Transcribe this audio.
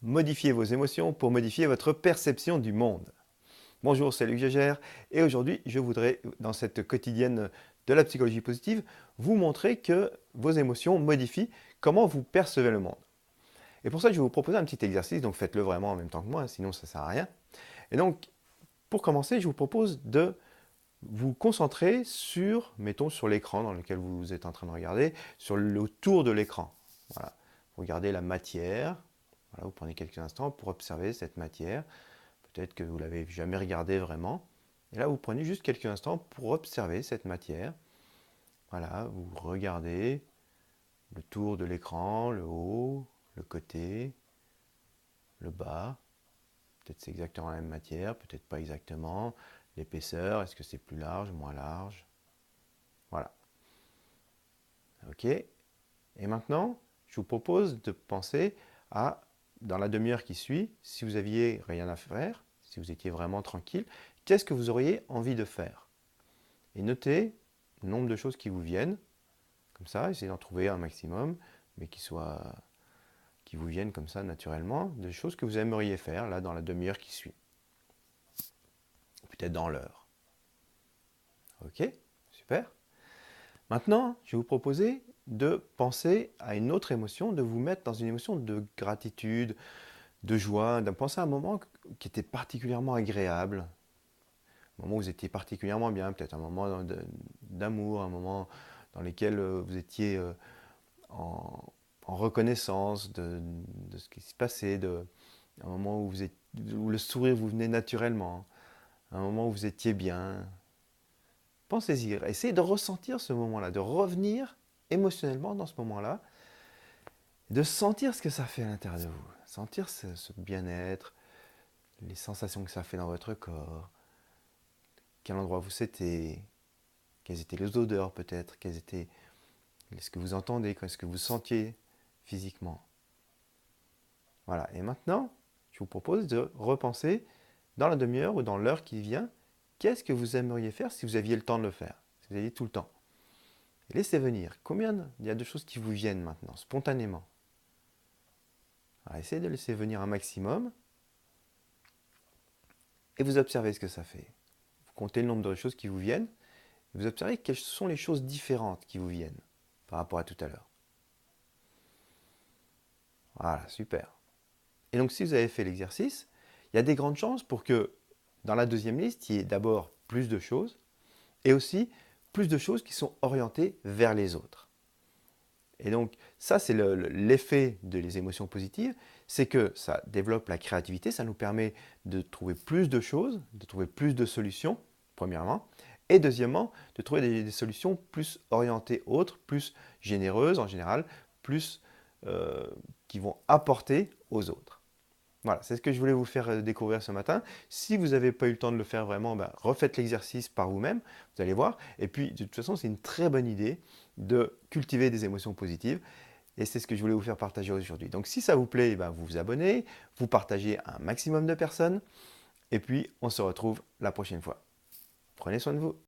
Modifiez vos émotions pour modifier votre perception du monde. Bonjour, c'est Luc Gégère et aujourd'hui je voudrais, dans cette quotidienne de la psychologie positive, vous montrer que vos émotions modifient comment vous percevez le monde. Et pour ça, je vais vous proposer un petit exercice, donc faites-le vraiment en même temps que moi, sinon ça ne sert à rien. Et donc, pour commencer, je vous propose de vous concentrer sur, mettons, sur l'écran dans lequel vous êtes en train de regarder, sur le tour de l'écran. Voilà. Vous regardez la matière. Voilà, vous prenez quelques instants pour observer cette matière. Peut-être que vous ne l'avez jamais regardée vraiment. Et là, vous prenez juste quelques instants pour observer cette matière. Voilà, vous regardez le tour de l'écran, le haut, le côté, le bas. Peut-être c'est exactement la même matière, peut-être pas exactement. L'épaisseur, est-ce que c'est plus large, moins large? Voilà. OK. Et maintenant, je vous propose de penser à, dans la demi-heure qui suit, si vous aviez rien à faire, si vous étiez vraiment tranquille, qu'est-ce que vous auriez envie de faire? Et notez le nombre de choses qui vous viennent, comme ça, essayez d'en trouver un maximum, mais qui vous viennent comme ça naturellement, des choses que vous aimeriez faire, là, dans la demi-heure qui suit. Peut-être dans l'heure. OK, super. Maintenant, je vais vous proposer de penser à une autre émotion, de vous mettre dans une émotion de gratitude, de joie, de penser à un moment qui était particulièrement agréable, un moment où vous étiez particulièrement bien, peut-être un moment d'amour, un moment dans lequel vous étiez en, en reconnaissance de ce qui se passait, un moment où le sourire vous venait naturellement, un moment où vous étiez bien. Pensez-y, essayez de ressentir ce moment-là, de revenir émotionnellement dans ce moment-là, de sentir ce que ça fait à l'intérieur de vous, sentir ce bien-être, les sensations que ça fait dans votre corps, quel endroit vous étiez, quelles étaient les odeurs peut-être, ce que vous entendez, ce que vous sentiez physiquement. Voilà, et maintenant, je vous propose de repenser dans la demi-heure ou dans l'heure qui vient, qu'est-ce que vous aimeriez faire si vous aviez le temps de le faire, si vous aviez tout le temps. Et laissez venir. Combien il y a de choses qui vous viennent maintenant, spontanément? Alors, essayez de laisser venir un maximum et vous observez ce que ça fait. Vous comptez le nombre de choses qui vous viennent et vous observez quelles sont les choses différentes qui vous viennent par rapport à tout à l'heure. Voilà, super. Et donc si vous avez fait l'exercice, il y a des grandes chances pour que dans la deuxième liste, il y ait d'abord plus de choses et aussi plus de choses qui sont orientées vers les autres. Et donc ça, c'est l'effet des émotions positives, c'est que ça développe la créativité, ça nous permet de trouver plus de choses, de trouver plus de solutions, premièrement, et deuxièmement, de trouver des solutions plus orientées autres, plus généreuses en général, plus qui vont apporter aux autres. Voilà, c'est ce que je voulais vous faire découvrir ce matin. Si vous n'avez pas eu le temps de le faire vraiment, refaites l'exercice par vous-même, vous allez voir. Et puis, de toute façon, c'est une très bonne idée de cultiver des émotions positives. Et c'est ce que je voulais vous faire partager aujourd'hui. Donc, si ça vous plaît, vous vous abonnez, vous partagez à un maximum de personnes. Et puis, on se retrouve la prochaine fois. Prenez soin de vous.